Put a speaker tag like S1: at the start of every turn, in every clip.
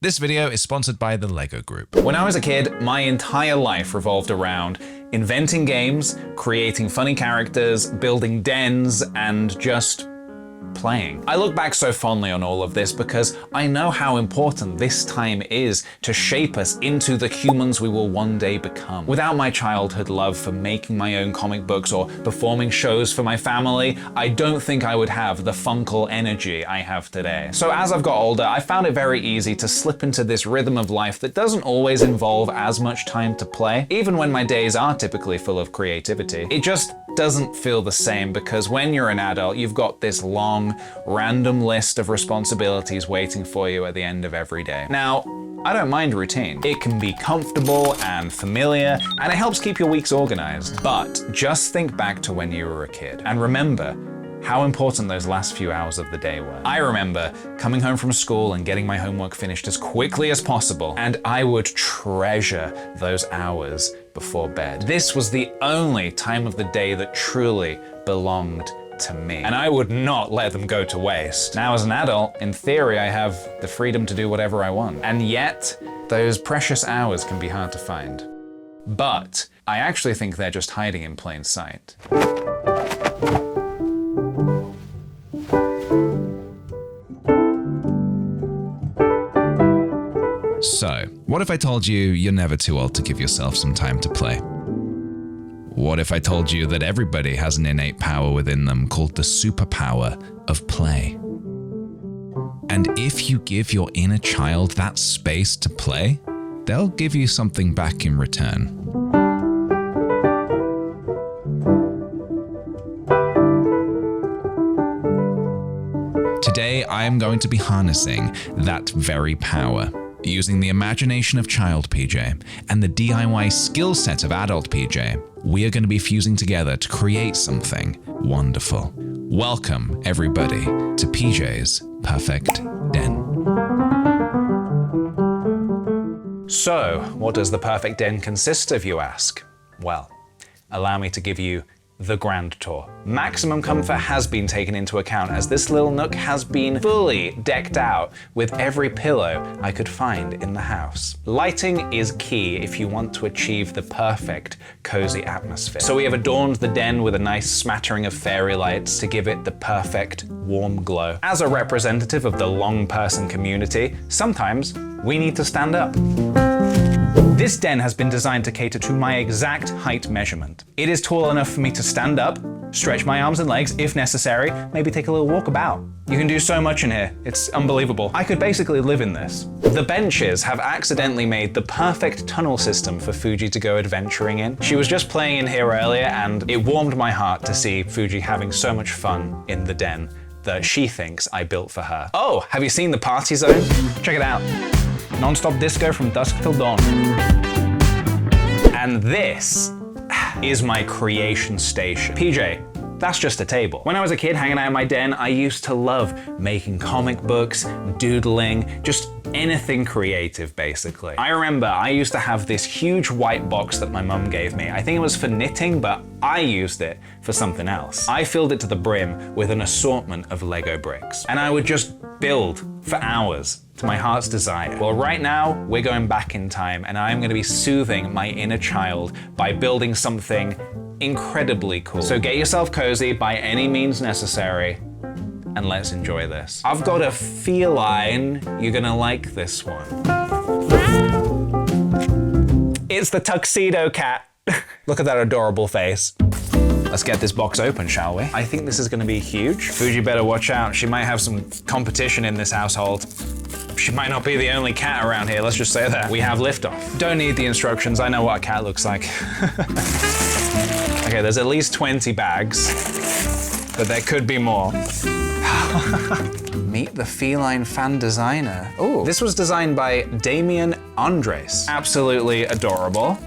S1: This video is sponsored by the Lego Group.
S2: When I was a kid, my entire life revolved around inventing games, creating funny characters, building dens, and just playing. I look back so fondly on all of this because I know how important this time is to shape us into the humans we will one day become. Without my childhood love for making my own comic books or performing shows for my family, I don't think I would have the funkle energy I have today. So as I've got older, I found it very easy to slip into this rhythm of life that doesn't always involve as much time to play. Even when my days are typically full of creativity, it just doesn't feel the same because when you're an adult, you've got this long, random list of responsibilities waiting for you at the end of every day. Now, I don't mind routine. It can be comfortable and familiar, and it helps keep your weeks organized. But just think back to when you were a kid and remember how important those last few hours of the day were. I remember coming home from school and getting my homework finished as quickly as possible, and I would treasure those hours before bed. This was the only time of the day that truly belonged to me, and I would not let them go to waste. Now as an adult, in theory, I have the freedom to do whatever I want, and yet those precious hours can be hard to find. But I actually think they're just hiding in plain sight.
S1: So, what if I told you you're never too old to give yourself some time to play? What if I told you that everybody has an innate power within them called the superpower of play? And if you give your inner child that space to play, they'll give you something back in return. Today, I am going to be harnessing that very power. Using the imagination of child PJ and the DIY skill set of adult PJ, we are going to be fusing together to create something wonderful. Welcome, everybody, to PJ's Perfect Den.
S2: So, what does the perfect den consist of, you ask? Well, allow me to give you the grand tour. Maximum comfort has been taken into account as this little nook has been fully decked out with every pillow I could find in the house. Lighting is key if you want to achieve the perfect cozy atmosphere. So we have adorned the den with a nice smattering of fairy lights to give it the perfect warm glow. As a representative of the long person community, sometimes we need to stand up. This den has been designed to cater to my exact height measurement. It is tall enough for me to stand up, stretch my arms and legs if necessary, maybe take a little walk about. You can do so much in here, it's unbelievable. I could basically live in this. The benches have accidentally made the perfect tunnel system for Fuji to go adventuring in. She was just playing in here earlier and it warmed my heart to see Fuji having so much fun in the den that she thinks I built for her. Oh, have you seen the party zone? Check it out. Non-stop disco from dusk till dawn. And this is my creation station. PJ, that's just a table. When I was a kid hanging out in my den, I used to love making comic books, doodling, just anything creative, basically. I remember I used to have this huge white box that my mum gave me. I think it was for knitting, but I used it for something else. I filled it to the brim with an assortment of Lego bricks, and I would just build for hours to my heart's desire. Well, right now, we're going back in time, and I'm gonna be soothing my inner child by building something incredibly cool. So get yourself cozy by any means necessary, and let's enjoy this. I've got a feline you're gonna like this one. It's the tuxedo cat. Look at that adorable face. Let's get this box open, shall we? I think this is gonna be huge. Fuji better watch out. She might have some competition in this household. She might not be the only cat around here, let's just say that. We have liftoff. Don't need the instructions, I know what a cat looks like. Okay, there's at least 20 bags, but there could be more. Meet the feline fan designer. Oh, this was designed by Damien Andres. Absolutely adorable.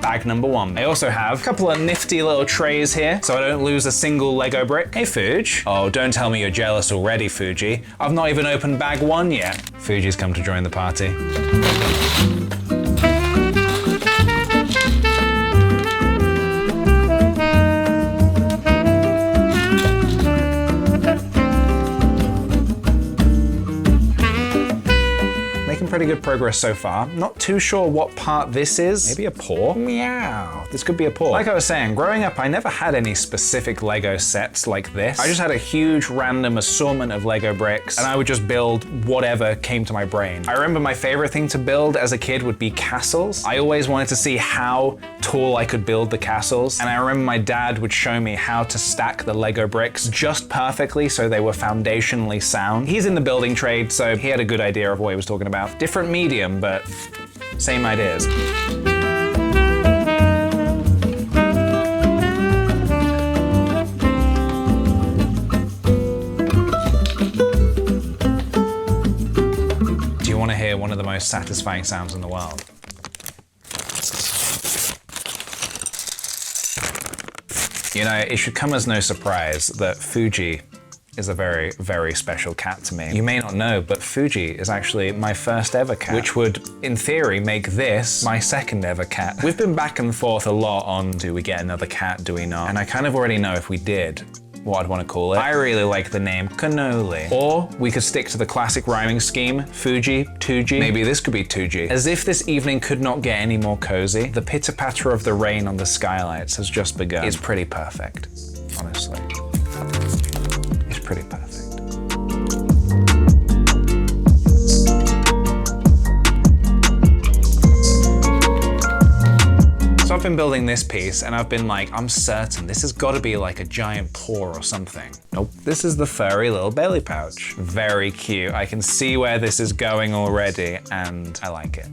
S2: Bag number one. I also have a couple of nifty little trays here so I don't lose a single Lego brick. Hey, Fuji. Oh, don't tell me you're jealous already, Fuji. I've not even opened bag one yet. Fuji's come to join the party. pretty good progress so far. Not too sure what part this is. Maybe a paw? Meow. This could be a paw. Like I was saying, growing up, I never had any specific Lego sets like this. I just had a huge random assortment of Lego bricks, and I would just build whatever came to my brain. I remember my favorite thing to build as a kid would be castles. I always wanted to see how tall I could build the castles, and I remember my dad would show me how to stack the Lego bricks just perfectly so they were foundationally sound. He's in the building trade, so he had a good idea of what he was talking about. Different medium, but same ideas. Do you want to hear one of the most satisfying sounds in the world? You know, it should come as no surprise that Fuji is a very, very special cat to me. You may not know, but Fuji is actually my first ever cat, which would, in theory, make this my second ever cat. We've been back and forth a lot on, do we get another cat, do we not? And I kind of already know if we did, what I'd want to call it. I really like the name Cannoli. Or we could stick to the classic rhyming scheme, Fuji, Tuji. Maybe this could be Tuji. As if this evening could not get any more cozy, the pitter-patter of the rain on the skylights has just begun. It's pretty perfect, honestly. It's pretty perfect. So I've been building this piece and I've been like, I'm certain this has got to be like a giant paw or something. Nope. This is the furry little belly pouch. Very cute. I can see where this is going already and I like it.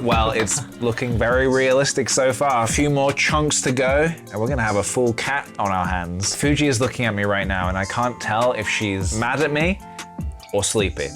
S2: Well, it's looking very realistic so far. A few more chunks to go, and we're gonna have a full cat on our hands. Fuji is looking at me right now, and I can't tell if she's mad at me or sleepy.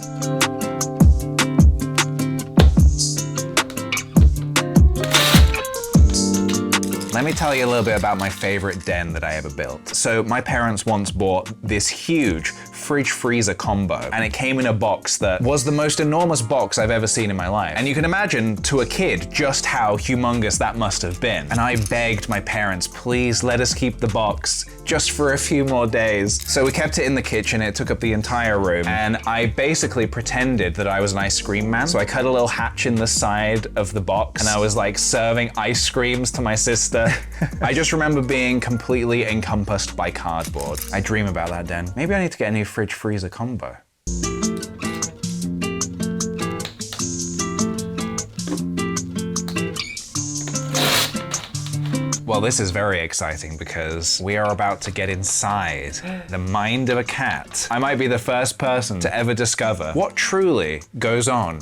S2: Let me tell you a little bit about my favorite den that I ever built. So my parents once bought this huge fridge freezer combo, and it came in a box that was the most enormous box I've ever seen in my life. And you can imagine to a kid just how humongous that must have been. And I begged my parents, please let us keep the box just for a few more days. So we kept it in the kitchen, it took up the entire room, and I basically pretended that I was an ice cream man. So I cut a little hatch in the side of the box, and I was like serving ice creams to my sister. I just remember being completely encompassed by cardboard. I dream about that den. Maybe I need to get a new fridge freezer combo. Well, this is very exciting because we are about to get inside the mind of a cat. I might be the first person to ever discover what truly goes on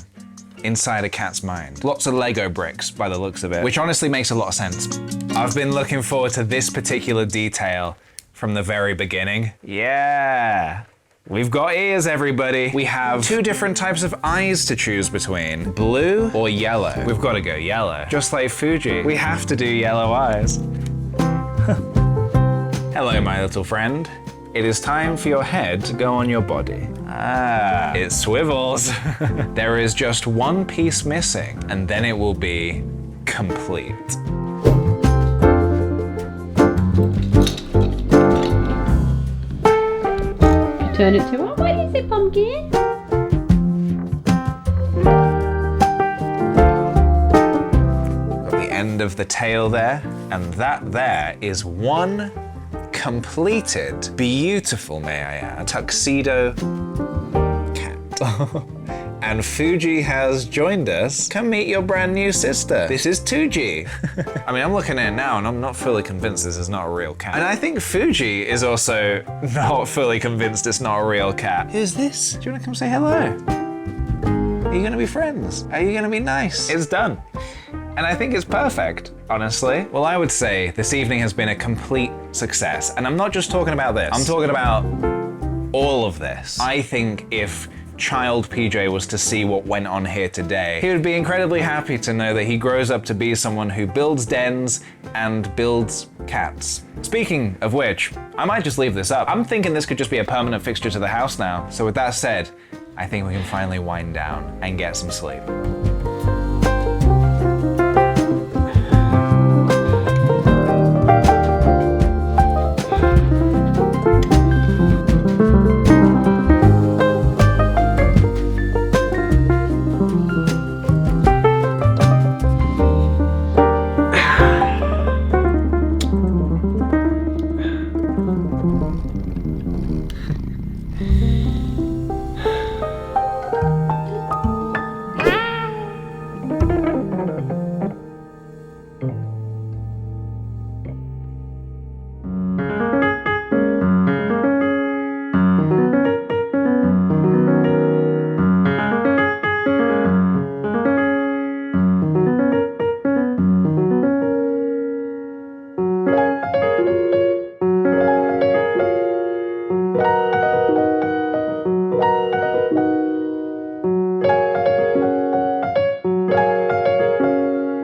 S2: inside a cat's mind. Lots of Lego bricks by the looks of it, which honestly makes a lot of sense. I've been looking forward to this particular detail from the very beginning. Yeah. We've got ears, everybody. We have two different types of eyes to choose between, blue or yellow. We've got to go yellow. Just like Fuji, we have to do yellow eyes. Hello, my little friend. It is time for your head to go on your body. Ah, it swivels. There is just one piece missing, and then it will be complete.
S3: Turn it to, oh, what is it, pumpkin?
S2: Got the end of the tail there, and that there is one completed, beautiful, may I add, tuxedo cat. And Fuji has joined us. Come meet your brand new sister. This is Tuji. I mean, I'm looking at it now and I'm not fully convinced this is not a real cat. And I think Fuji is also not fully convinced it's not a real cat. Who's this? Do you want to come say hello? Are you gonna be friends? Are you gonna be nice? It's done. And I think it's perfect, honestly. Well, I would say this evening has been a complete success. And I'm not just talking about this. I'm talking about all of this. I think if child PJ was to see what went on here today, he would be incredibly happy to know that he grows up to be someone who builds dens and builds cats. Speaking of which, I might just leave this up. I'm thinking this could just be a permanent fixture to the house now. So with that said, I think we can finally wind down and get some sleep.